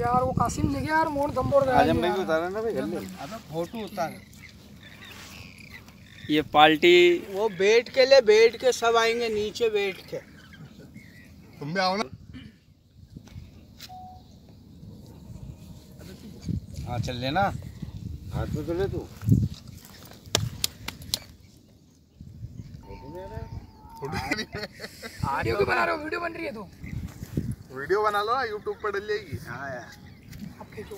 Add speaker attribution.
Speaker 1: यार वो कासिम ने यार मोड़ दम्बोड़ गया।
Speaker 2: आजम भाई भी उतारा ना भाई जल्दी।
Speaker 3: अबे फोटो उतार।
Speaker 4: ये पार्टी
Speaker 3: वो बैठ के ले, बैठ के सब आएंगे नीचे बैठ के।
Speaker 5: तुम भी आओ ना।
Speaker 2: हाँ चल लेना, हाथ में तो ले तू।
Speaker 1: वीडियो क्यों बना रहे हो? वीडियो बन रही है तो
Speaker 5: वीडियो बना लो ना, यूट्यूब पर डल जाएगी।
Speaker 3: हाँ यार।
Speaker 1: आपके जो